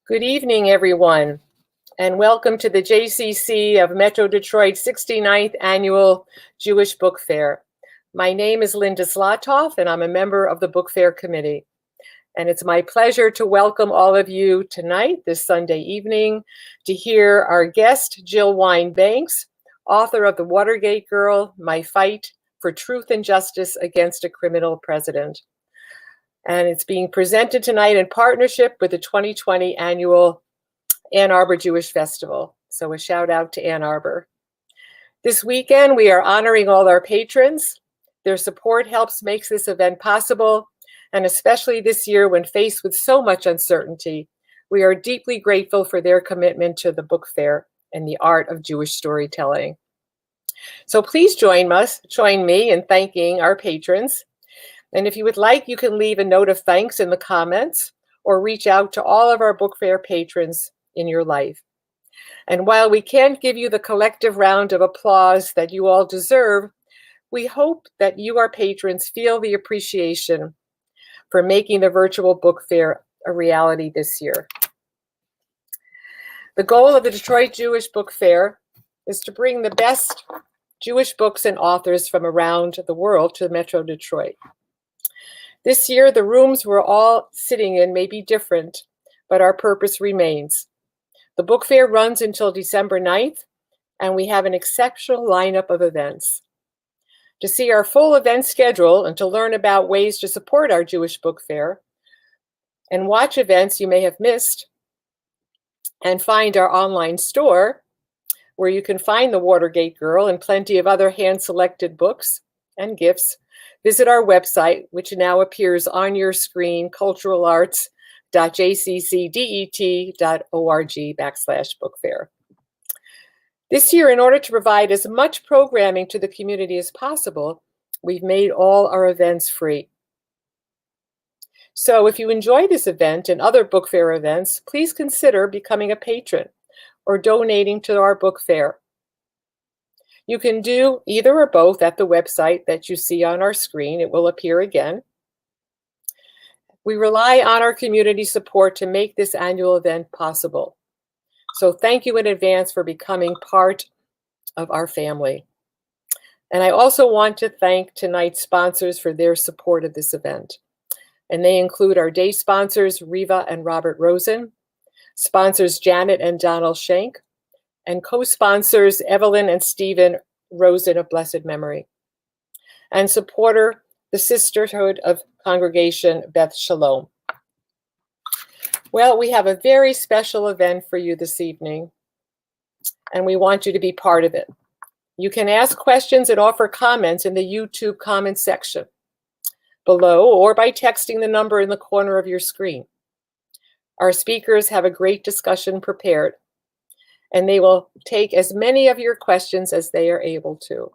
Good evening, everyone, and welcome to the JCC of Metro Detroit's 69th Annual Jewish Book Fair. My name is Linda Zlatoff, and I'm a member of the Book Fair Committee. And it's my pleasure to welcome all of you tonight, this Sunday evening, to hear our guest, Jill Wine-Banks, author of The Watergate Girl, My Fight for Truth and Justice Against a Criminal President. And it's being presented tonight in partnership with the 2020 annual Ann Arbor Jewish Festival. So a shout out to Ann Arbor. This weekend, we are honoring all our patrons. Their support helps make this event possible. And especially this year, when faced with so much uncertainty, we are deeply grateful for their commitment to the book fair and the art of Jewish storytelling. So please join me in thanking our patrons. And if you would like, you can leave a note of thanks in the comments or reach out to all of our book fair patrons in your life. And while we can't give you the collective round of applause that you all deserve, we hope that you, our patrons, feel the appreciation for making the virtual book fair a reality this year. The goal of the Detroit Jewish Book Fair is to bring the best Jewish books and authors from around the world to Metro Detroit. This year, the rooms we're all sitting in may be different, but our purpose remains. The book fair runs until December 9th, and we have an exceptional lineup of events. To see our full event schedule and to learn about ways to support our Jewish book fair and watch events you may have missed and find our online store where you can find The Watergate Girl and plenty of other hand-selected books and gifts, visit our website, which now appears on your screen, culturalarts.jccdet.org/bookfair. This year, in order to provide as much programming to the community as possible, we've made all our events free. So if you enjoy this event and other book fair events, please consider becoming a patron or donating to our book fair. You can do either or both at the website that you see on our screen. It will appear again. We rely on our community support to make this annual event possible. So thank you in advance for becoming part of our family. And I also want to thank tonight's sponsors for their support of this event. And they include our day sponsors, Riva and Robert Rosen, sponsors Janet and Donald Schenk, and co-sponsors Evelyn and Stephen Rosen of blessed memory, and supporter, the Sisterhood of Congregation Beth Shalom. Well, we have a very special event for you this evening, and we want you to be part of it. You can ask questions and offer comments in the YouTube comment section below or by texting the number in the corner of your screen. Our speakers have a great discussion prepared, and they will take as many of your questions as they are able to.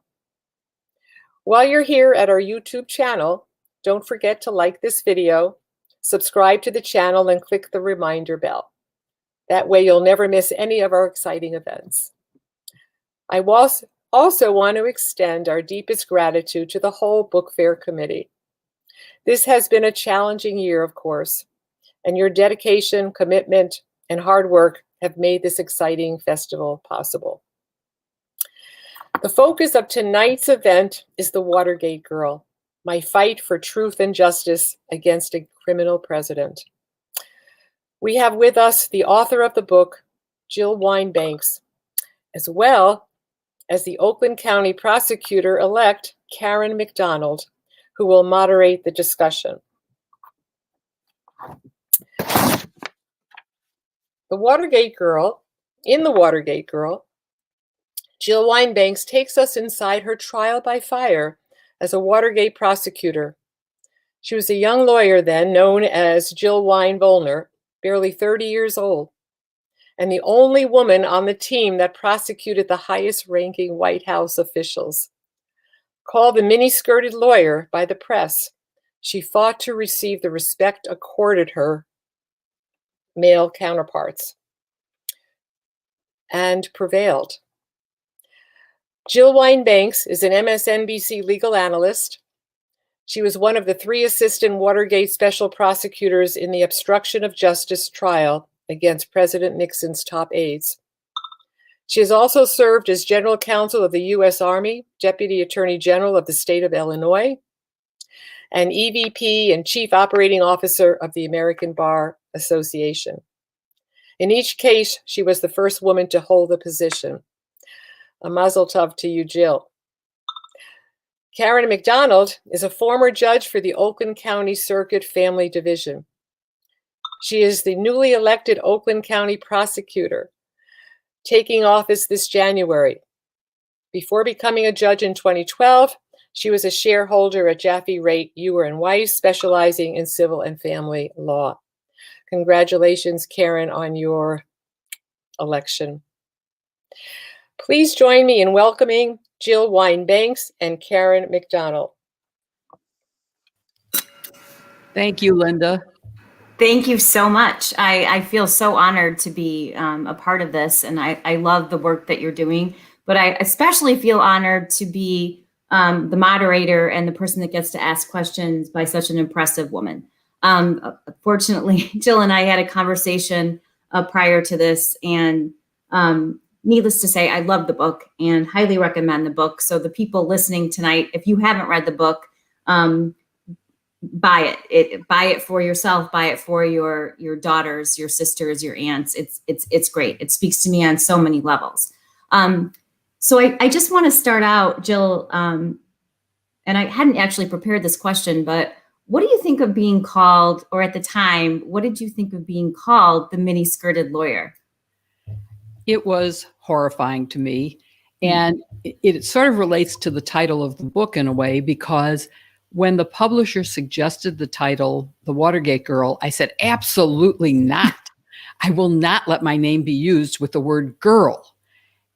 While you're here at our YouTube channel, don't forget to like this video, subscribe to the channel, and click the reminder bell. That way you'll never miss any of our exciting events. I also want to extend our deepest gratitude to the whole Book Fair Committee. This has been a challenging year, of course, and your dedication, commitment, and hard work have made this exciting festival possible. The focus of tonight's event is The Watergate Girl, My Fight for Truth and Justice Against a Criminal President. We have with us the author of the book, Jill Wine-Banks, as well as the Oakland County Prosecutor-elect, Karen McDonald, who will moderate the discussion. In The Watergate Girl, Jill Wine-Banks takes us inside her trial by fire as a Watergate prosecutor. She was a young lawyer then, known as Jill Wine-Volner, barely 30 years old, and the only woman on the team that prosecuted the highest-ranking White House officials. Called the mini-skirted lawyer by the press, she fought to receive the respect accorded her male counterparts and prevailed. Jill Wine-Banks is an MSNBC legal analyst. She was one of the 3 assistant Watergate special prosecutors in the obstruction of justice trial against President Nixon's top aides. She has also served as General Counsel of the U.S. Army, Deputy Attorney General of the state of Illinois, and EVP and Chief Operating Officer of the American Bar Association. In each case, she was the first woman to hold the position. A mazel tov to you, Jill. Karen McDonald is a former judge for the Oakland County Circuit Family Division. She is the newly elected Oakland County prosecutor, taking office this January. Before becoming a judge in 2012, she was a shareholder at Jaffe Raitt, Ewer and Weiss, specializing in civil and family law. Congratulations, Karen, on your election. Please join me in welcoming Jill Wine-Banks and Karen McDonald. Thank you, Linda. Thank you so much. I feel so honored to be a part of this, and I love the work that you're doing. But I especially feel honored to be the moderator and the person that gets to ask questions by such an impressive woman. Fortunately, Jill and I had a conversation prior to this, and needless to say, I love the book and highly recommend the book. So the people listening tonight, if you haven't read the book, buy it. Buy it for yourself. Buy it for your daughters, your sisters, your aunts. It's great. It speaks to me on so many levels. So I just want to start out, Jill, and I hadn't actually prepared this question, but what do you think of being called, or at the time, what did you think of being called the mini-skirted lawyer? It was horrifying to me. And it sort of relates to the title of the book in a way, because when the publisher suggested the title, The Watergate Girl, I said, absolutely not. I will not let my name be used with the word girl.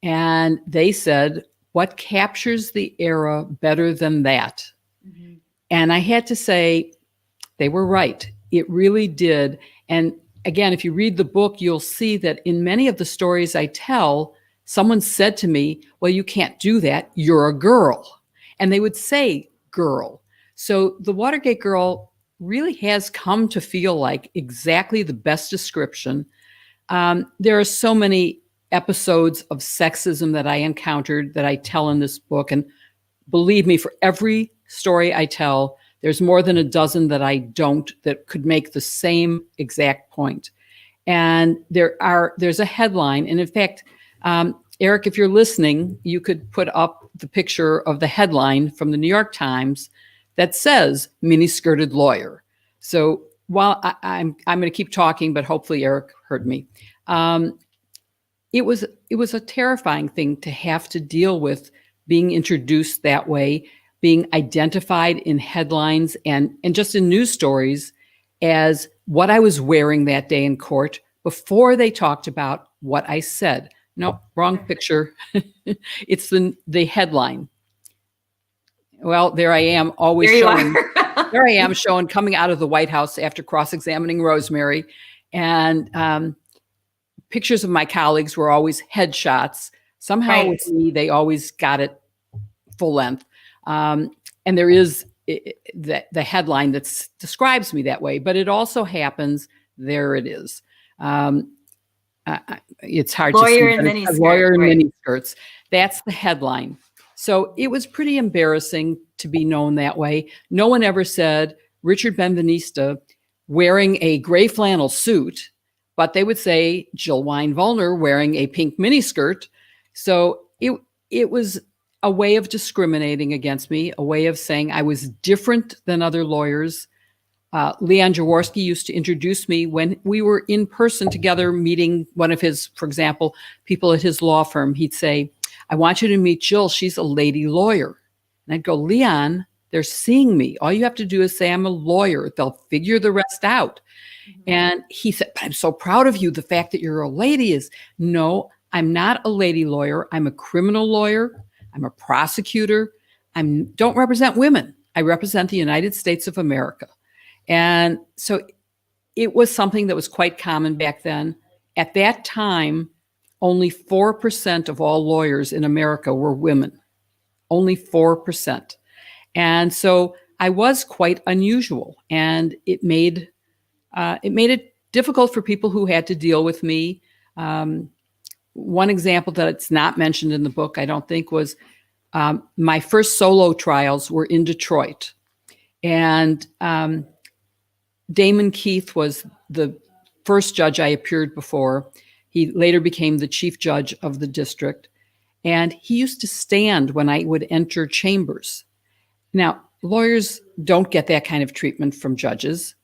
And they said, what captures the era better than that? Mm-hmm. And I had to say, they were right. It really did. And again, if you read the book, you'll see that in many of the stories I tell, someone said to me, well, you can't do that. You're a girl. And they would say girl. So the Watergate Girl really has come to feel like exactly the best description. There are so many episodes of sexism that I encountered that I tell in this book. And believe me, for every story I tell, there's more than a dozen that I don't, that could make the same exact point. And there's a headline. And in fact, Eric, if you're listening, you could put up the picture of the headline from the New York Times that says mini-skirted lawyer. So while I'm going to keep talking, but hopefully Eric heard me. It was a terrifying thing to have to deal with, being introduced that way, being identified in headlines and just in news stories as what I was wearing that day in court before they talked about what I said. No, wrong picture. It's the headline. Well, there I am, always showing. There I am showing coming out of the White House after cross-examining Rosemary. And pictures of my colleagues were always headshots. Somehow Right. With me, they always got it full length. And there is the headline that describes me that way, but it also happens, there it is. It's hard Lawyer to see. In Lawyer in right. miniskirts. That's the headline. So it was pretty embarrassing to be known that way. No one ever said Richard Benveniste wearing a gray flannel suit, but they would say Jill Wine-Vollner wearing a pink miniskirt. So it was a way of discriminating against me, a way of saying I was different than other lawyers. Leon Jaworski used to introduce me when we were in person together meeting one of his, for example, people at his law firm. He'd say, I want you to meet Jill. She's a lady lawyer. And I'd go, Leon, they're seeing me. All you have to do is say I'm a lawyer. They'll figure the rest out. Mm-hmm. And he said, but I'm so proud of you. The fact that you're a lady is, no, I'm not a lady lawyer. I'm a criminal lawyer. I'm a prosecutor. Don't represent women. I represent the United States of America. And so it was something that was quite common back then. At that time, only 4% of all lawyers in America were women. Only 4%. And so I was quite unusual, and it made it difficult for people who had to deal with me. One example that's not mentioned in the book, I don't think, was my first solo trials were in Detroit. And Damon Keith was the first judge I appeared before. He later became the chief judge of the district. And he used to stand when I would enter chambers. Now, lawyers don't get that kind of treatment from judges.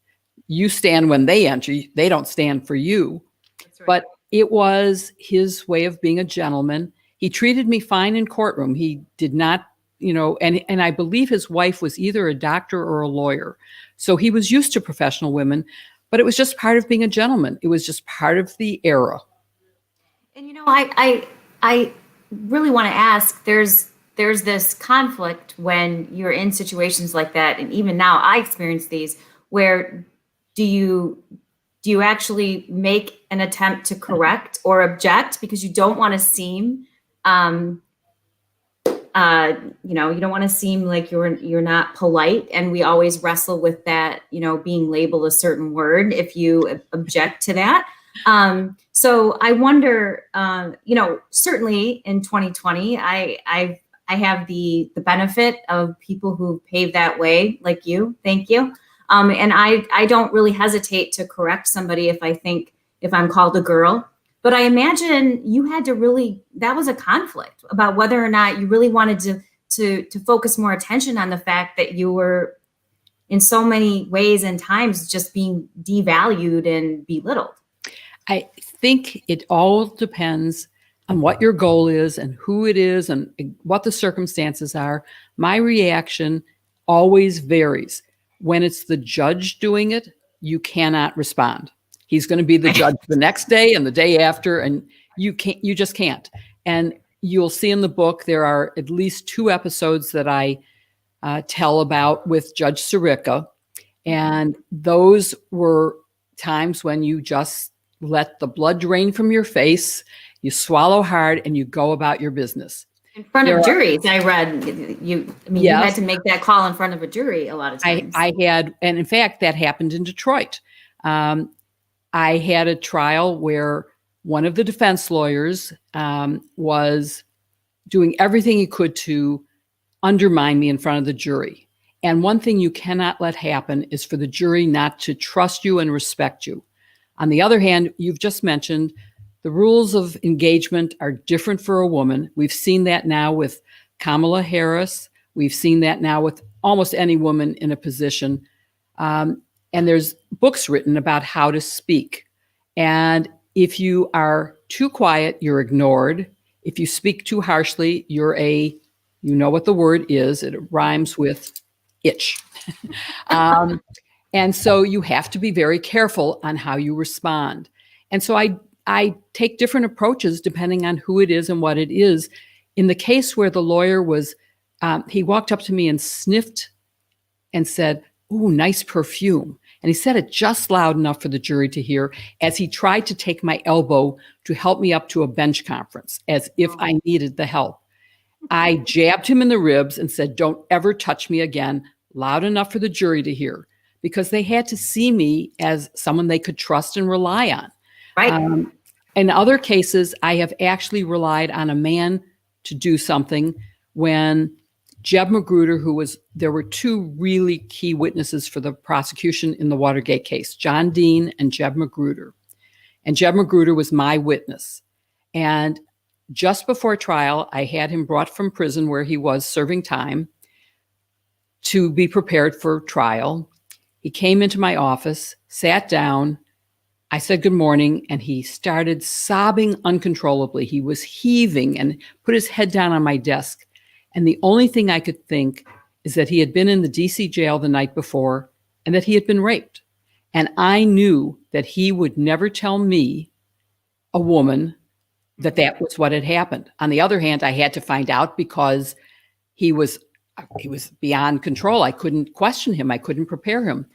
You stand when they enter. They don't stand for you. That's right. But it was his way of being a gentleman. He treated me fine in courtroom. He did not, and I believe his wife was either a doctor or a lawyer. So he was used to professional women, but it was just part of being a gentleman. It was just part of the era. And I really want to ask, there's this conflict when you're in situations like that, and even now I experience these, where do you actually make an attempt to correct or object because you don't want to seem you don't want to seem like you're not polite, and we always wrestle with that, being labeled a certain word if you object to that. So I wonder, certainly in 2020, I have the benefit of people who paved that way, like you. Thank you. And I don't really hesitate to correct somebody if I'm called a girl. But I imagine you had to that was a conflict about whether or not you really wanted to focus more attention on the fact that you were in so many ways and times just being devalued and belittled. I think it all depends on what your goal is and who it is and what the circumstances are. My reaction always varies. When it's the judge doing it, you cannot respond. He's going to be the judge the next day and the day after, and you just can't. And you'll see in the book, there are at least 2 episodes that I tell about with Judge Sirica. And those were times when you just let the blood drain from your face, you swallow hard, and you go about your business. In front of juries, I read you had to make that call in front of a jury a lot of times. I had, and in fact, that happened in Detroit. I had a trial where one of the defense lawyers was doing everything he could to undermine me in front of the jury. And one thing you cannot let happen is for the jury not to trust you and respect you. On the other hand, you've just mentioned the rules of engagement are different for a woman. We've seen that now with Kamala Harris. We've seen that now with almost any woman in a position. And there's books written about how to speak. And if you are too quiet, you're ignored. If you speak too harshly, you know what the word is. It rhymes with itch. And so you have to be very careful on how you respond. And so I take different approaches depending on who it is and what it is. In the case where the lawyer was, he walked up to me and sniffed and said, "Ooh, nice perfume." And he said it just loud enough for the jury to hear as he tried to take my elbow to help me up to a bench conference, as if I needed the help. I jabbed him in the ribs and said, "Don't ever touch me again," loud enough for the jury to hear, because they had to see me as someone they could trust and rely on. Right. In other cases, I have actually relied on a man to do something when Jeb Magruder, there were 2 really key witnesses for the prosecution in the Watergate case, John Dean and Jeb Magruder. And Jeb Magruder was my witness. And just before trial, I had him brought from prison where he was serving time to be prepared for trial. He came into my office, sat down. I said, "Good morning." And he started sobbing uncontrollably. He was heaving and put his head down on my desk. And the only thing I could think is that he had been in the DC jail the night before and that he had been raped. And I knew that he would never tell me, a woman, that was what had happened. On the other hand, I had to find out because he was beyond control. I couldn't question him. I couldn't prepare him.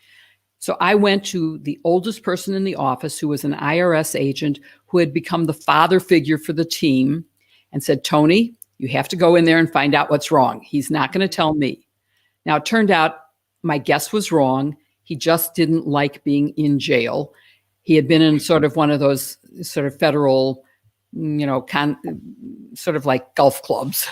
So I went to the oldest person in the office, who was an IRS agent who had become the father figure for the team, and said, "Tony, you have to go in there and find out what's wrong. He's not going to tell me." Now, it turned out my guess was wrong. He just didn't like being in jail. He had been in sort of one of those sort of federal, sort of like golf clubs.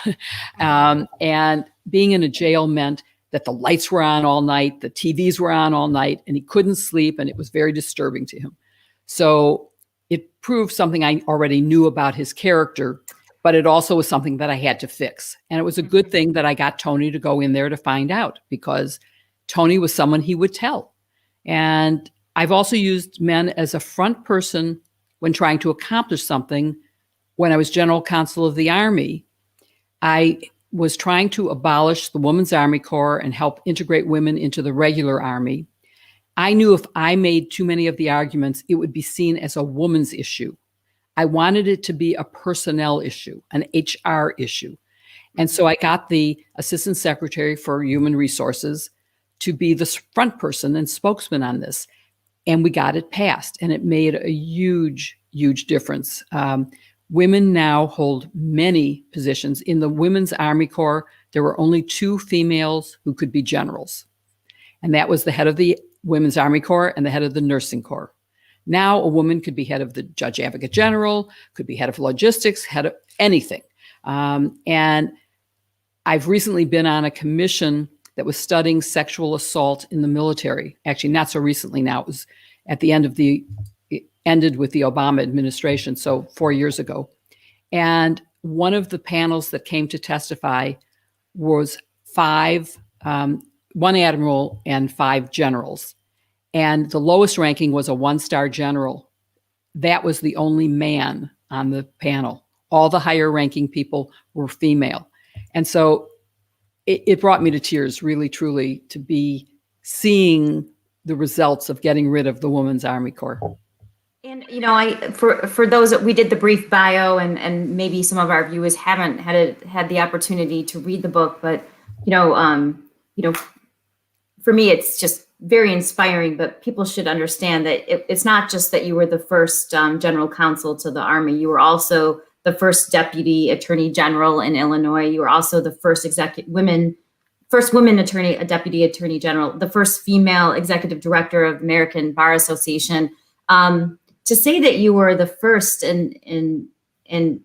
And being in a jail meant that the lights were on all night, the TVs were on all night, and he couldn't sleep, and it was very disturbing to him. So it proved something I already knew about his character, but it also was something that I had to fix. And it was a good thing that I got Tony to go in there to find out, because Tony was someone he would tell. And I've also used men as a front person when trying to accomplish something. When I was general counsel of the Army, I was trying to abolish the Women's Army Corps and help integrate women into the regular Army. I knew if I made too many of the arguments, it would be seen as a woman's issue. I wanted it to be a personnel issue, an HR issue. And so I got the Assistant Secretary for Human Resources to be the front person and spokesman on this. And we got it passed, and it made a huge, huge difference. Women now hold many positions. In the Women's Army Corps, there were only 2 females who could be generals. And that was the head of the Women's Army Corps and the head of the Nursing Corps. Now a woman could be head of the Judge Advocate General, could be head of logistics, head of anything. And I've recently been on a commission that was studying sexual assault in the military. Actually, not so recently now. It was at the end of it ended with the Obama administration, so 4 years ago. And one of the panels that came to testify was 5, 1 admiral and 5 generals. And the lowest ranking was a 1-star general. That was the only man on the panel. All the higher ranking people were female. And so it brought me to tears, really, truly, to be seeing the results of getting rid of the Women's Army Corps. And, for those that we did the brief bio, and maybe some of our viewers haven't had the opportunity to read the book, but, for me, it's just very inspiring, but people should understand that it's not just that you were the first general counsel to the Army. You were also the first deputy attorney general in Illinois. You were also the first woman attorney, a deputy attorney general, the first female executive director of American Bar Association. To say that you were the first in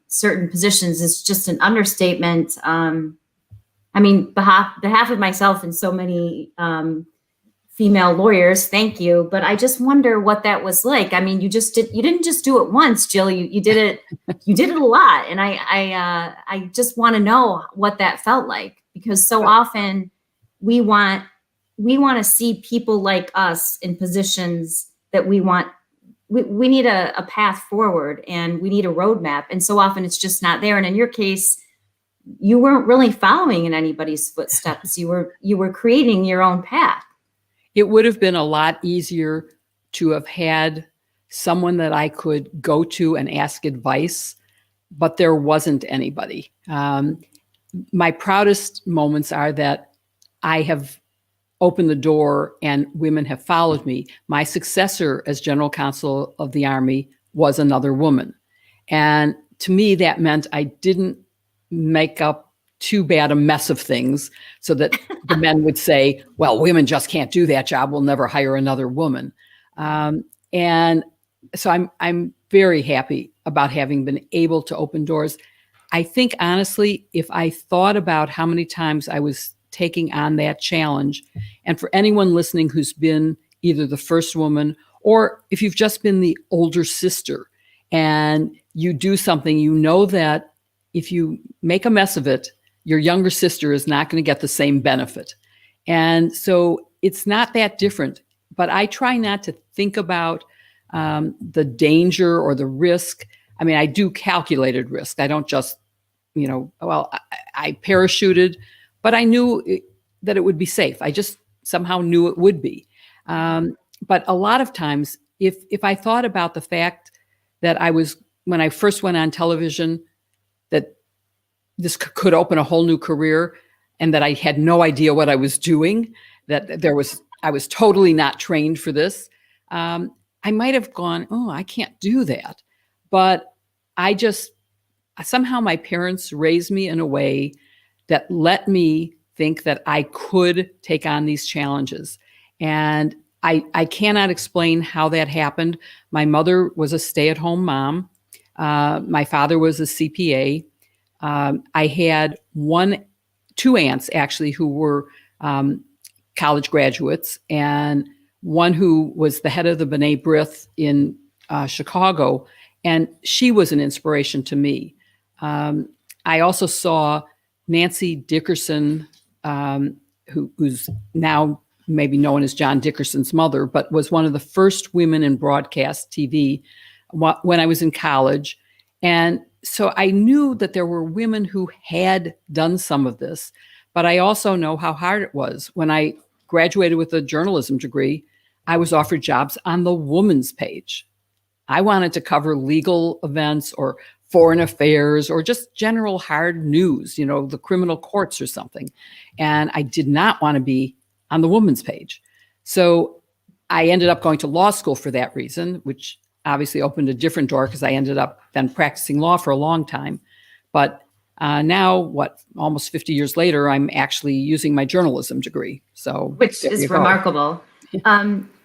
certain positions is just an understatement. Behalf of myself and so many female lawyers, thank you. But I just wonder what that was like. I mean, you didn't just do it once, Jill. You did it. You did it a lot, and I just want to know what that felt like, because so often we want to see people like us in positions that we want. We need a path forward, and we need a roadmap. And so often it's just not there. And in your case, you weren't really following in anybody's footsteps. You were creating your own path. It would have been a lot easier to have had someone that I could go to and ask advice, but there wasn't anybody. My proudest moments are that I have opened the door and women have followed me. My successor as general counsel of the Army was another woman. And to me, that meant I didn't make up too bad a mess of things so that the men would say, well, women just can't do that job. We'll never hire another woman. And so I'm very happy about having been able to open doors. I think, honestly, if I thought about how many times I was taking on that challenge, and for anyone listening who's been either the first woman, or if you've just been the older sister and you do something, you know that if you make a mess of it, your younger sister is not going to get the same benefit. And so it's not that different, but I try not to think about the danger or the risk. I mean, I do calculated risk. I don't just, I parachuted, but I knew that it would be safe. I just somehow knew it would be. But a lot of times, if I thought about the fact that when I first went on television, that this could open a whole new career and that I had no idea what I was doing, that I was totally not trained for this, I might have gone, oh, I can't do that. But somehow my parents raised me in a way that let me think that I could take on these challenges. And I cannot explain how that happened. My mother was a stay-at-home mom. My father was a CPA. I had two aunts actually who were college graduates, and one who was the head of the B'nai B'rith in Chicago, and she was an inspiration to me. I also saw Nancy Dickerson, who's now maybe known as John Dickerson's mother, but was one of the first women in broadcast TV when I was in college. And so I knew that there were women who had done some of this, but I also know how hard it was. When I graduated with a journalism degree, I was offered jobs on the woman's page. I wanted to cover legal events or foreign affairs or just general hard news, the criminal courts or something. And I did not want to be on the woman's page. So I ended up going to law school for that reason, which obviously opened a different door because I ended up then practicing law for a long time. But now, almost 50 years later, I'm actually using my journalism degree. So, which is remarkable.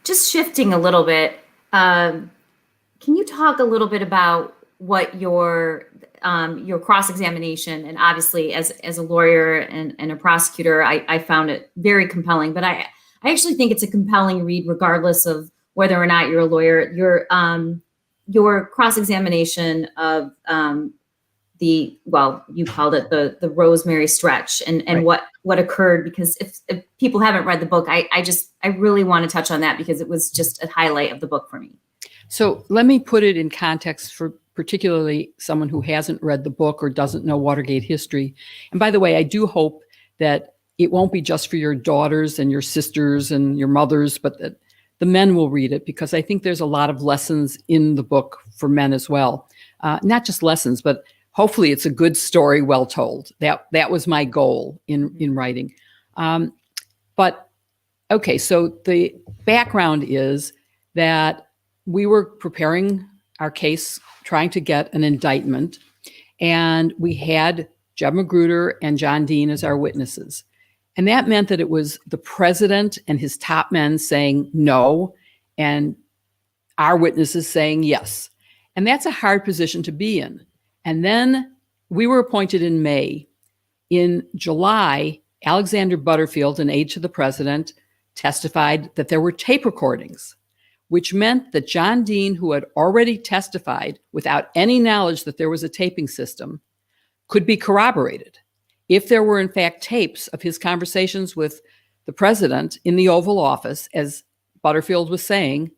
Just shifting a little bit, can you talk a little bit about what your cross-examination, and obviously as a lawyer and a prosecutor, I found it very compelling, but I actually think it's a compelling read regardless of whether or not you're a lawyer. Your cross-examination of you called it the Rosemary stretch and right. what occurred, because if people haven't read the book, I really want to touch on that because it was just a highlight of the book for me. So let me put it in context for particularly someone who hasn't read the book or doesn't know Watergate history. And by the way, I do hope that it won't be just for your daughters and your sisters and your mothers, but that the men will read it, because I think there's a lot of lessons in the book for men as well. Not just lessons, but hopefully it's a good story well told. That was my goal in writing. But okay, so the background is that we were preparing our case, trying to get an indictment, and we had Jeb Magruder and John Dean as our witnesses. And that meant that it was the president and his top men saying no, and our witnesses saying yes. And that's a hard position to be in. And then we were appointed in May. In July, Alexander Butterfield, an aide to the president, testified that there were tape recordings, which meant that John Dean, who had already testified without any knowledge that there was a taping system, could be corroborated. If there were in fact tapes of his conversations with the president in the Oval Office, as Butterfield was saying,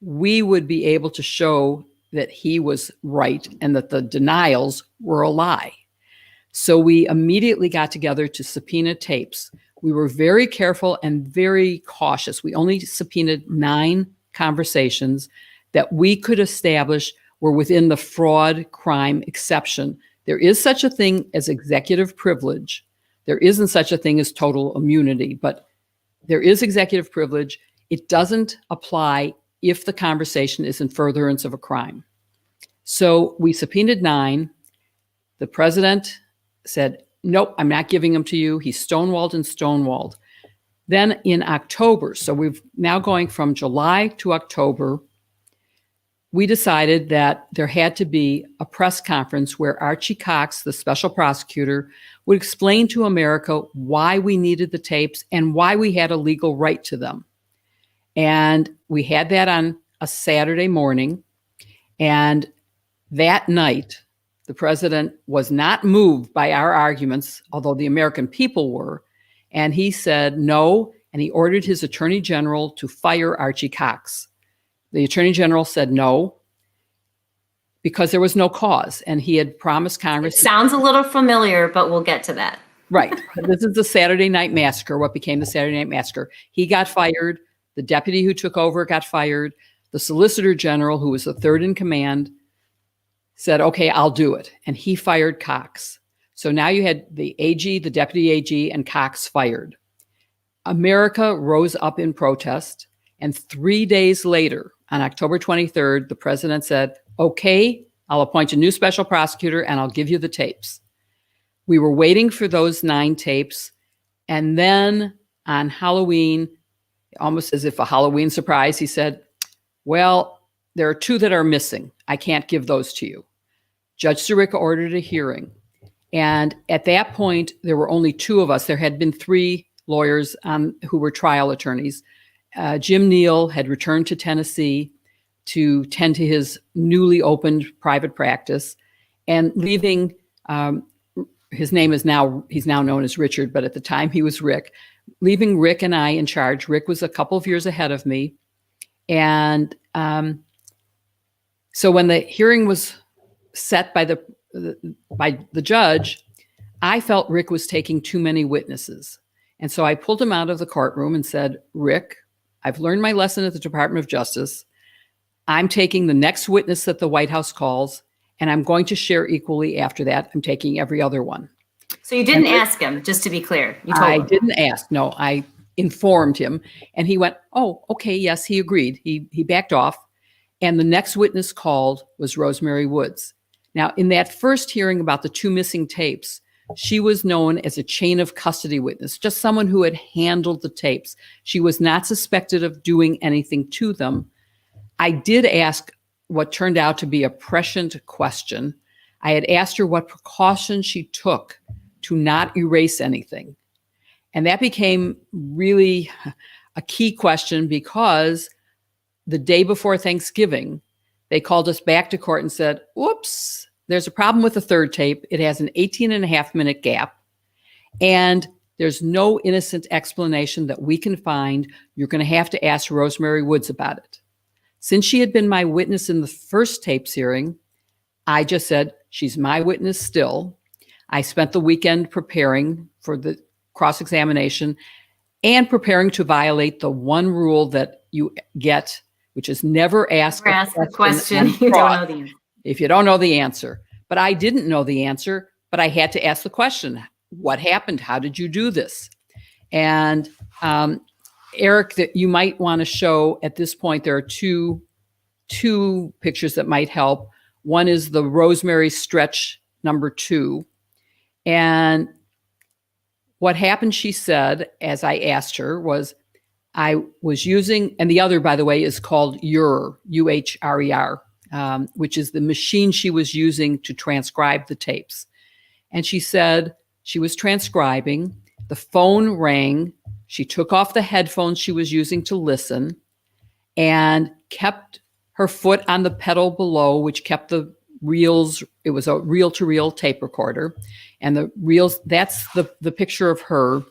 we would be able to show that he was right and that the denials were a lie. So we immediately got together to subpoena tapes. We were very careful and very cautious. We only subpoenaed 9 conversations that we could establish were within the fraud crime exception. There is such a thing as executive privilege. There isn't such a thing as total immunity, but there is executive privilege. It doesn't apply if the conversation is in furtherance of a crime. So we subpoenaed 9. The president said, nope, I'm not giving them to you. He's stonewalled and stonewalled. Then in October, so we've now going from July to October, we decided that there had to be a press conference where Archie Cox, the special prosecutor, would explain to America why we needed the tapes and why we had a legal right to them. And we had that on a Saturday morning. And that night, the president was not moved by our arguments, although the American people were. And he said no, and he ordered his attorney general to fire Archie Cox. The attorney general said no, because there was no cause, and he had promised Congress. It sounds a little familiar, but we'll get to that. Right. This is the Saturday Night Massacre, what became the Saturday Night Massacre. He got fired. The deputy who took over got fired. The solicitor general, who was the third in command, said, okay, I'll do it. And he fired Cox. So now you had the AG, the deputy AG, and Cox fired. America rose up in protest. And 3 days later, on October 23rd, the president said, okay, I'll appoint a new special prosecutor and I'll give you the tapes. We were waiting for those 9 tapes. And then on Halloween, almost as if a Halloween surprise, he said, well, there are 2 that are missing. I can't give those to you. Judge Sirica ordered a hearing. And at that point, there were only 2 of us. There had been 3 lawyers who were trial attorneys. Jim Neal had returned to Tennessee to tend to his newly opened private practice, and leaving, he's now known as Richard, but at the time he was Rick, leaving Rick and I in charge. Rick was a couple of years ahead of me. And so when the hearing was set by the judge, I felt Rick was taking too many witnesses. And so I pulled him out of the courtroom and said, Rick, I've learned my lesson at the Department of Justice. I'm taking the next witness that the White House calls, and I'm going to share equally after that. I'm taking every other one. So you didn't ask him, just to be clear. You told him. Didn't ask. No, I informed him, and he went, oh, okay, yes, he agreed. He backed off. And the next witness called was Rosemary Woods. Now, in that first hearing about the 2 missing tapes, she was known as a chain of custody witness, just someone who had handled the tapes. She was not suspected of doing anything to them. I did ask what turned out to be a prescient question. I had asked her what precautions she took to not erase anything. And that became really a key question, because the day before Thanksgiving, they called us back to court and said, whoops, there's a problem with the 3rd tape. It has an 18.5-minute gap, and there's no innocent explanation that we can find. You're going to have to ask Rosemary Woods about it. Since she had been my witness in the first tapes hearing, I just said, she's my witness still. I spent the weekend preparing for the cross-examination and preparing to violate the one rule that you get, which is never ask a question you don't know the answer. If you don't know the answer. But I didn't know the answer, but I had to ask the question, what happened? How did you do this? And Eric, that you might want to show at this point, there are two pictures that might help. One is the Rosemary stretch number 2. And what happened, she said, as I asked her, was I was using, and the other, by the way, is called UHRER, UHRER, which is the machine she was using to transcribe the tapes. And she said she was transcribing, the phone rang, she took off the headphones she was using to listen and kept her foot on the pedal below, which kept the reels. It was a reel-to-reel tape recorder. And the reels, that's the picture of her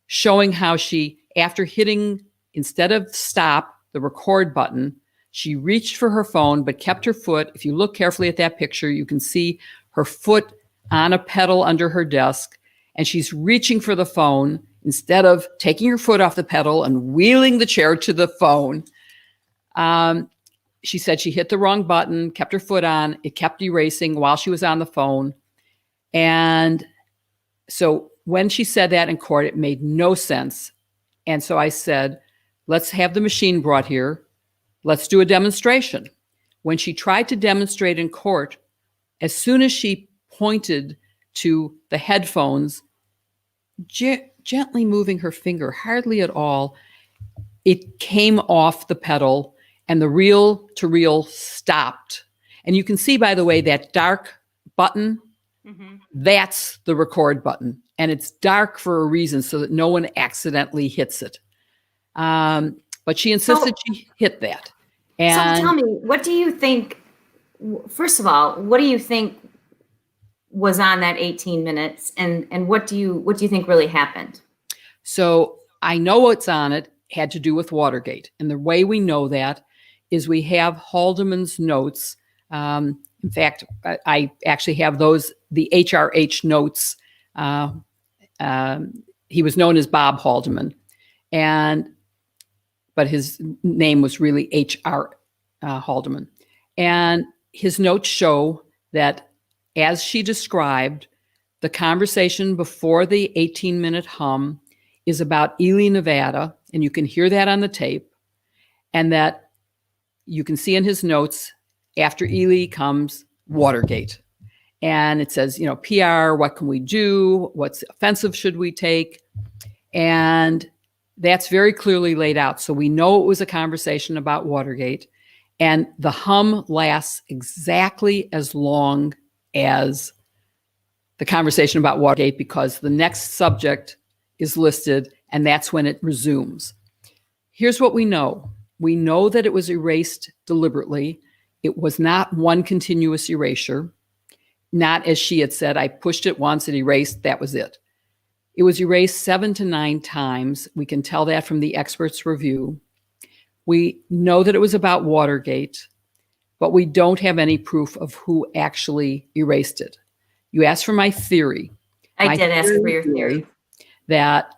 showing how she, after hitting, instead of stop, the record button, she reached for her phone, but kept her foot. If you look carefully at that picture, you can see her foot on a pedal under her desk, and she's reaching for the phone instead of taking her foot off the pedal and wheeling the chair to the phone. She said she hit the wrong button, kept her foot on, it kept erasing while she was on the phone. And so when she said that in court, it made no sense. And so I said, let's have the machine brought here. Let's do a demonstration. When she tried to demonstrate in court, as soon as she pointed to the headphones, gently moving her finger, hardly at all, it came off the pedal and the reel-to-reel stopped. And you can see, by the way, that dark button, that's the record button. And it's dark for a reason so that no one accidentally hits it. But she insisted she hit that. And so tell me, what do you think, first of all, what do you think was on that 18 minutes? And what do you think really happened? So I know what's on it had to do with Watergate. And the way we know that is we have Haldeman's notes. In fact, I actually have those, the HRH notes. He was known as Bob Haldeman, but his name was really H.R. Haldeman. And his notes show that, as she described, the conversation before the 18-minute hum is about Ely, Nevada, and you can hear that on the tape, and that you can see in his notes, after Ely comes Watergate. And it says, PR, what can we do? What's offensive should we take? And that's very clearly laid out. So we know it was a conversation about Watergate, and the hum lasts exactly as long as the conversation about Watergate, because the next subject is listed, and that's when it resumes. Here's what we know. We know that it was erased deliberately. It was not one continuous erasure. Not as she had said, I pushed it once, it erased, that was it. It was erased 7 to 9 times. We can tell that from the experts' review. We know that it was about Watergate, but we don't have any proof of who actually erased it. You asked for my theory. I did ask for your theory. That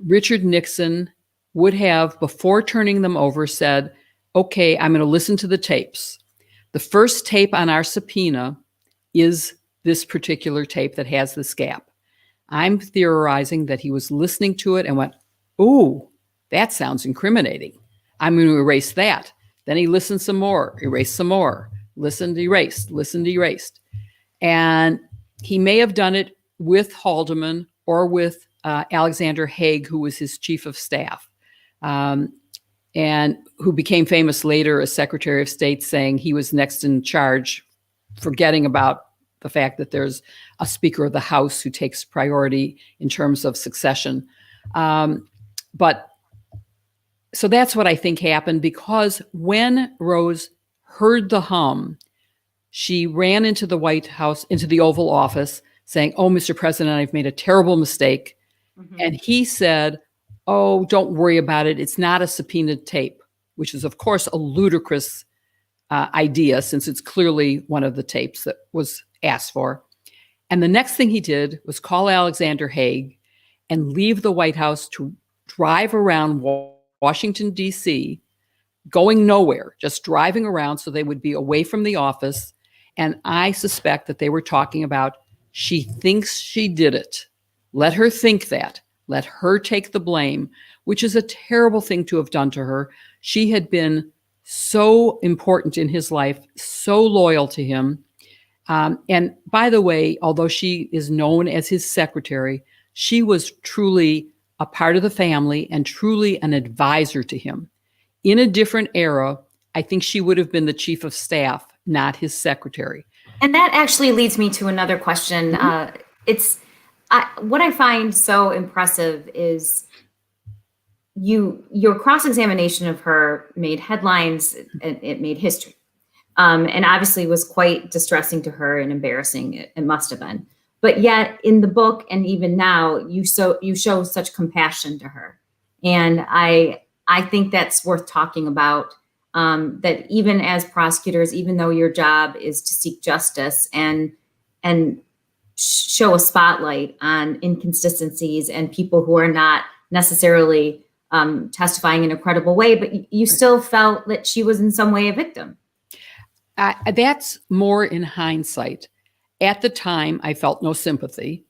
Richard Nixon would have, before turning them over, said, okay, I'm going to listen to the tapes. The first tape on our subpoena is this particular tape that has this gap. I'm theorizing that he was listening to it and went, ooh, that sounds incriminating. I'm going to erase that. Then he listened some more, erased some more, listened, erased. And he may have done it with Haldeman or with Alexander Haig, who was his chief of staff, and who became famous later as Secretary of State, saying he was next in charge, forgetting about the fact that there's a Speaker of the House who takes priority in terms of succession. But so that's what I think happened, because when Rose heard the hum, she ran into the White House, into the Oval Office, saying, oh, Mr. President, I've made a terrible mistake. Mm-hmm. And he said, oh, don't worry about it. It's not a subpoenaed tape, which is, of course, a ludicrous idea, since it's clearly one of the tapes that was asked for. And the next thing he did was call Alexander Haig and leave the White House to drive around Washington, D.C., going nowhere, just driving around so they would be away from the office. And I suspect that they were talking about, she thinks she did it. Let her think that. Let her take the blame, which is a terrible thing to have done to her. She had been so important in his life, so loyal to him. And by the way, although she is known as his secretary, she was truly a part of the family and truly an advisor to him. In a different era, I think she would have been the chief of staff, not his secretary. And that actually leads me to another question. Mm-hmm. What I find so impressive is your cross-examination of her made headlines, and it made history. And obviously was quite distressing to her and embarrassing. It must have been. But yet in the book, and even now, you show such compassion to her. And I think that's worth talking about, that even as prosecutors, even though your job is to seek justice and show a spotlight on inconsistencies and people who are not necessarily testifying in a credible way, but you still felt that she was in some way a victim. That's more in hindsight. At the time, I felt no sympathy.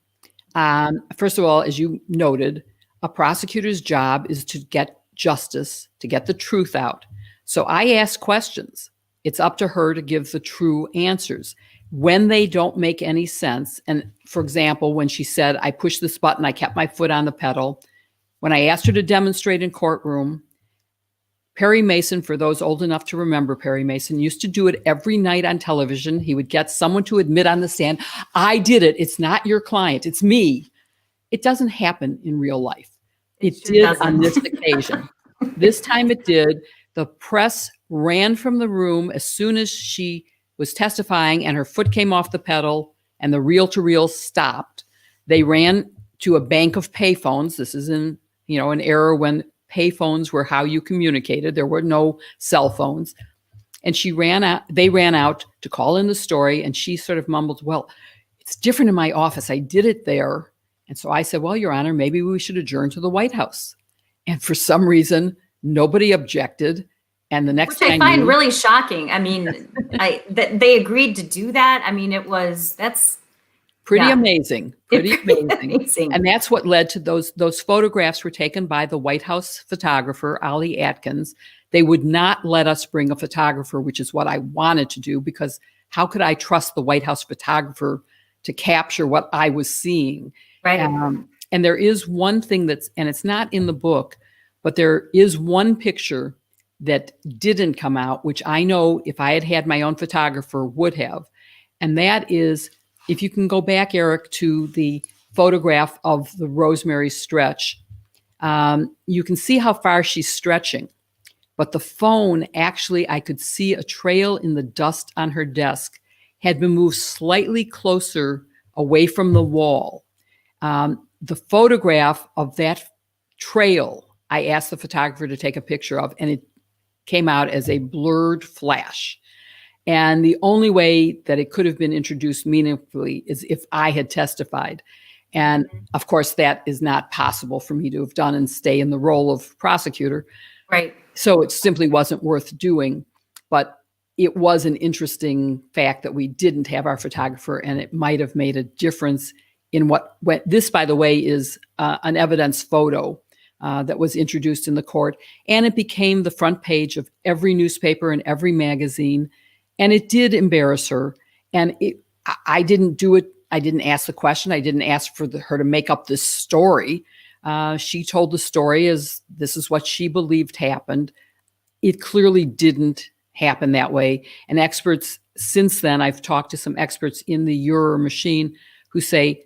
First of all, as you noted, a prosecutor's job is to get justice, to get the truth out. So I ask questions. It's up to her to give the true answers. When they don't make any sense, and for example, when she said, I pushed this button, I kept my foot on the pedal. When I asked her to demonstrate in courtroom, Perry Mason, for those old enough to remember Perry Mason, used to do it every night on television. He would get someone to admit on the stand, I did it. It's not your client. It's me. It doesn't happen in real life. It sure did doesn't. On this occasion. This time it did. The press ran from the room as soon as she was testifying and her foot came off the pedal and the reel-to-reel stopped. They ran to a bank of payphones. This is in, an era when payphones were how you communicated. There were no cell phones. And they ran out to call in the story, and she sort of mumbled, well, it's different in my office. I did it there. And so I said, well, Your Honor, maybe we should adjourn to the White House. And for some reason, nobody objected. And the next thing I find really shocking. I mean, that they agreed to do that. I mean, that's pretty amazing. Pretty amazing. And that's what led to those photographs were taken by the White House photographer, Ollie Atkins. They would not let us bring a photographer, which is what I wanted to do, because how could I trust the White House photographer to capture what I was seeing? Right. And there is one thing and it's not in the book, But there is one picture that didn't come out, which I know if I had had my own photographer would have. And that is, if you can go back, Eric, to the photograph of the Rosemary stretch, you can see how far she's stretching. But the phone, actually, I could see a trail in the dust on her desk had been moved slightly closer away from the wall. The photograph of that trail, I asked the photographer to take a picture of, and it came out as a blurred flash. And the only way that it could have been introduced meaningfully is if I had testified. And of course, that is not possible for me to have done and stay in the role of prosecutor. Right. So it simply wasn't worth doing. But it was an interesting fact that we didn't have our photographer, and it might have made a difference in what this, by the way, is an evidence photo that was introduced in the court. And it became the front page of every newspaper and every magazine. And it did embarrass her. And I didn't do it. I didn't ask the question. I didn't ask for her to make up this story. She told the story as this is what she believed happened. It clearly didn't happen that way. And experts since then, I've talked to some experts in the Eurer machine who say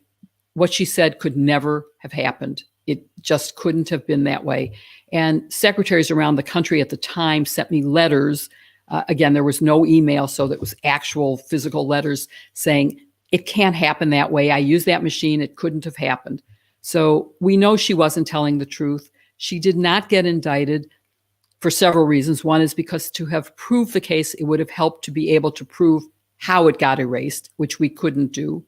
what she said could never have happened. It just couldn't have been that way. And secretaries around the country at the time sent me letters. Again, there was no email, so that was actual physical letters saying, it can't happen that way. I used that machine. It couldn't have happened. So we know she wasn't telling the truth. She did not get indicted for several reasons. One is because to have proved the case, it would have helped to be able to prove how it got erased, which we couldn't do.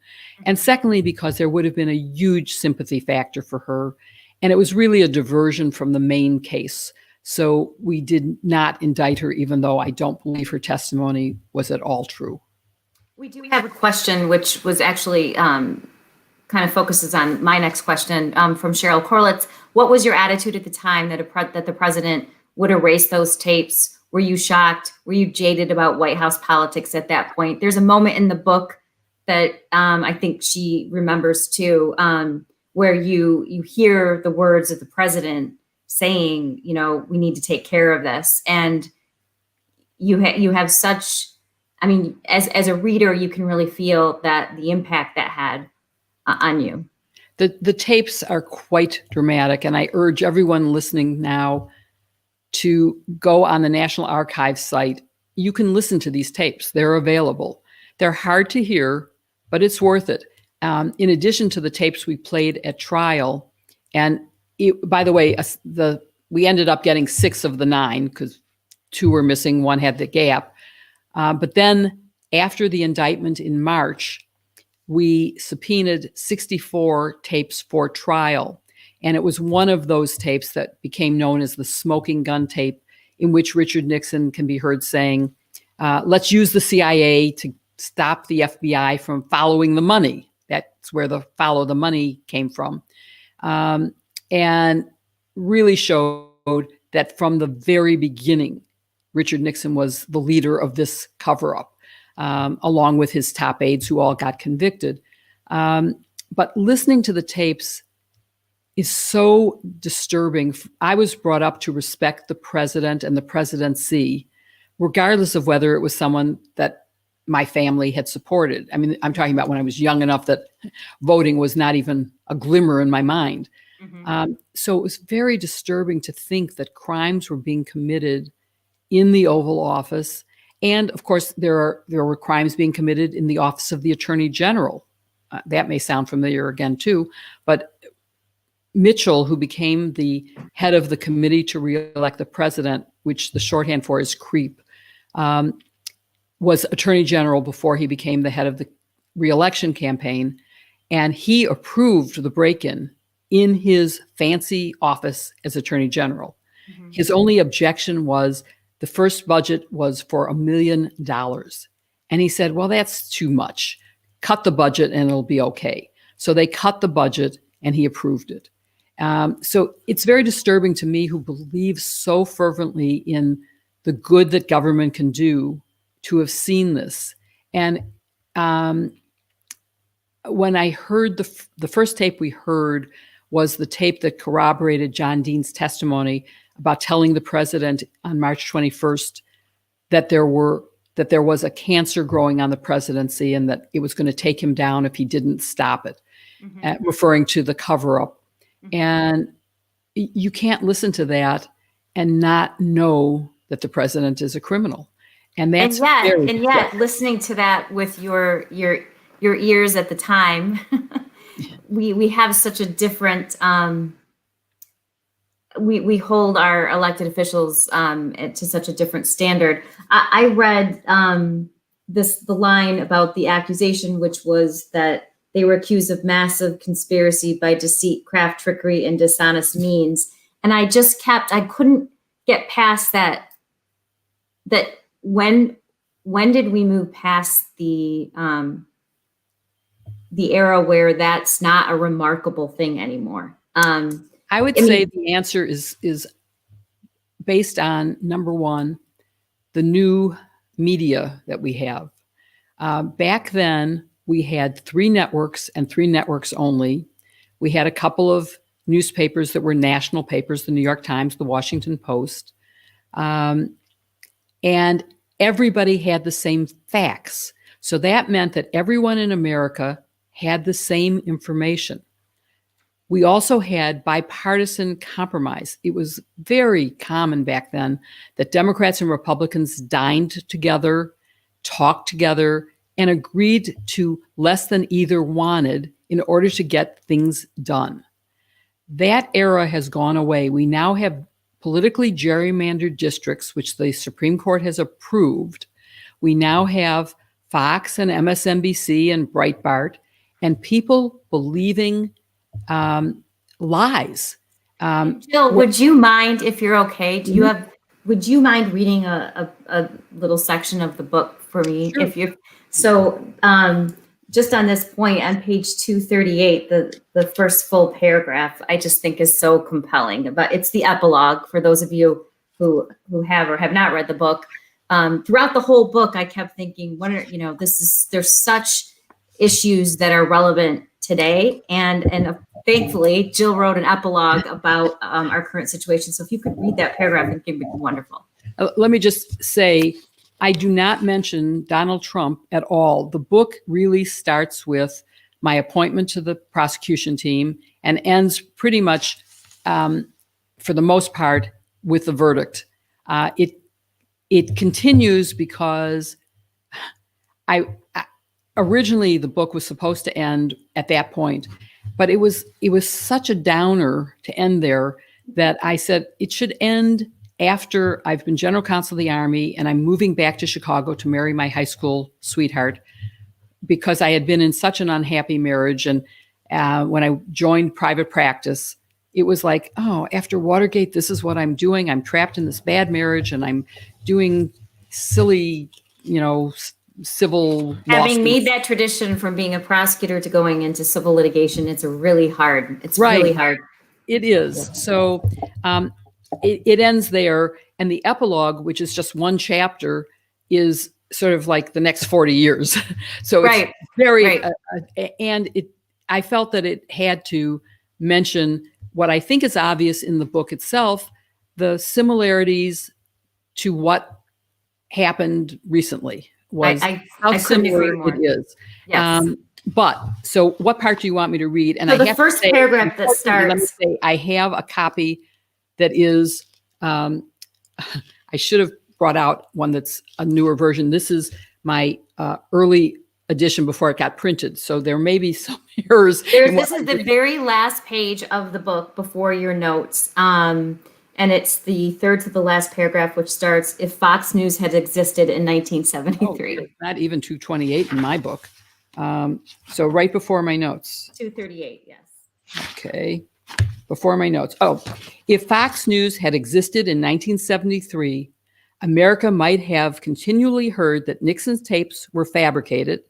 And secondly, because there would have been a huge sympathy factor for her. And it was really a diversion from the main case. So we did not indict her, even though I don't believe her testimony was at all true. We do have a question, which was actually kind of focuses on my next question from Cheryl Corlitz. What was your attitude at the time that the president would erase those tapes? Were you shocked? Were you jaded about White House politics at that point? There's a moment in the book that I think she remembers too, where you hear the words of the president saying, you know, we need to take care of this. And you have such, I mean, as a reader, you can really feel that the impact that had on you. The tapes are quite dramatic, and I urge everyone listening now to go on the National Archives site. You can listen to these tapes. They're available. They're hard to hear, but it's worth it. In addition to the tapes we played at trial, and by the way, we ended up getting 6 of the 9 because 2 were missing, 1 had the gap. But then after the indictment in March, we subpoenaed 64 tapes for trial. And it was one of those tapes that became known as the smoking gun tape, in which Richard Nixon can be heard saying, let's use the CIA to stop the FBI from following the money. That's where the follow the money came from. And really showed that from the very beginning, Richard Nixon was the leader of this cover-up, along with his top aides who all got convicted. But listening to the tapes is so disturbing. I was brought up to respect the president and the presidency, regardless of whether it was someone that my family had supported. I mean, I'm talking about when I was young enough that voting was not even a glimmer in my mind. Mm-hmm. So it was very disturbing to think that crimes were being committed in the Oval Office. And of course, there were crimes being committed in the office of the Attorney General. That may sound familiar again, too. But Mitchell, who became the head of the committee to reelect the president, which the shorthand for is CREEP, was Attorney General before he became the head of the reelection campaign. And he approved the break-in in his fancy office as Attorney General. Mm-hmm. His only objection was the first budget was for $1 million. And he said, well, that's too much. Cut the budget and it'll be okay. So they cut the budget and he approved it. So it's very disturbing to me, who believes so fervently in the good that government can do, to have seen this. And when I heard the first tape we heard was the tape that corroborated John Dean's testimony about telling the president on March 21st that there was a cancer growing on the presidency and that it was going to take him down if he didn't stop it, referring to the cover-up. And you can't listen to that and not know that the president is a criminal. And that's and yet listening to that with your ears at the time, we have such a different, we hold our elected officials to such a different standard. I read the line about the accusation, which was that they were accused of massive conspiracy by deceit, craft, trickery, and dishonest means. And I couldn't get past that when did we move past the era where that's not a remarkable thing anymore? I would say the answer is based on, number one, the new media that we have. Back then, we had 3 networks and 3 networks only. We had a couple of newspapers that were national papers, the New York Times, the Washington Post. And everybody had the same facts. So that meant that everyone in America had the same information. We also had bipartisan compromise. It was very common back then that Democrats and Republicans dined together, talked together, and agreed to less than either wanted in order to get things done. That era has gone away. We now have politically gerrymandered districts, which the Supreme Court has approved. We now have Fox and MSNBC and Breitbart, and people believing lies. Jill, would you mind, if you're okay, would you mind reading a little section of the book for me? Sure. Just on this point, on page 238, the first full paragraph, I just think is so compelling. But it's the epilogue for those of you who have or have not read the book. Throughout the whole book, I kept thinking, there's such issues that are relevant today, and thankfully, Jill wrote an epilogue about our current situation. So if you could read that paragraph, I think it would be wonderful. Let me just say, I do not mention Donald Trump at all. The book really starts with my appointment to the prosecution team and ends pretty much, for the most part, with the verdict. It continues because originally the book was supposed to end at that point, but it was such a downer to end there that I said it should end after I've been general counsel of the Army and I'm moving back to Chicago to marry my high school sweetheart, because I had been in such an unhappy marriage. And when I joined private practice, it was like, oh, after Watergate, this is what I'm doing. I'm trapped in this bad marriage and I'm doing silly, civil having made that tradition from being a prosecutor to going into civil litigation. It's really hard. Really hard. It is. So it ends there. And the epilogue, which is just one chapter, is sort of like the next 40 years. So it's very, I felt that it had to mention what I think is obvious in the book itself, the similarities to what happened recently. How similar it is. Yes. So what part do you want me to read? And so the first paragraph that starts. Let me say, I have a copy that is, I should have brought out one that's a newer version. This is my early edition before it got printed. So there may be some errors. This is the very last page of the book before your notes. And it's the third to the last paragraph, which starts, if Fox News had existed in 1973. Oh, not even 228 in my book. So right before my notes. 238, yes. Okay. Before my notes. Oh, if Fox News had existed in 1973, America might have continually heard that Nixon's tapes were fabricated,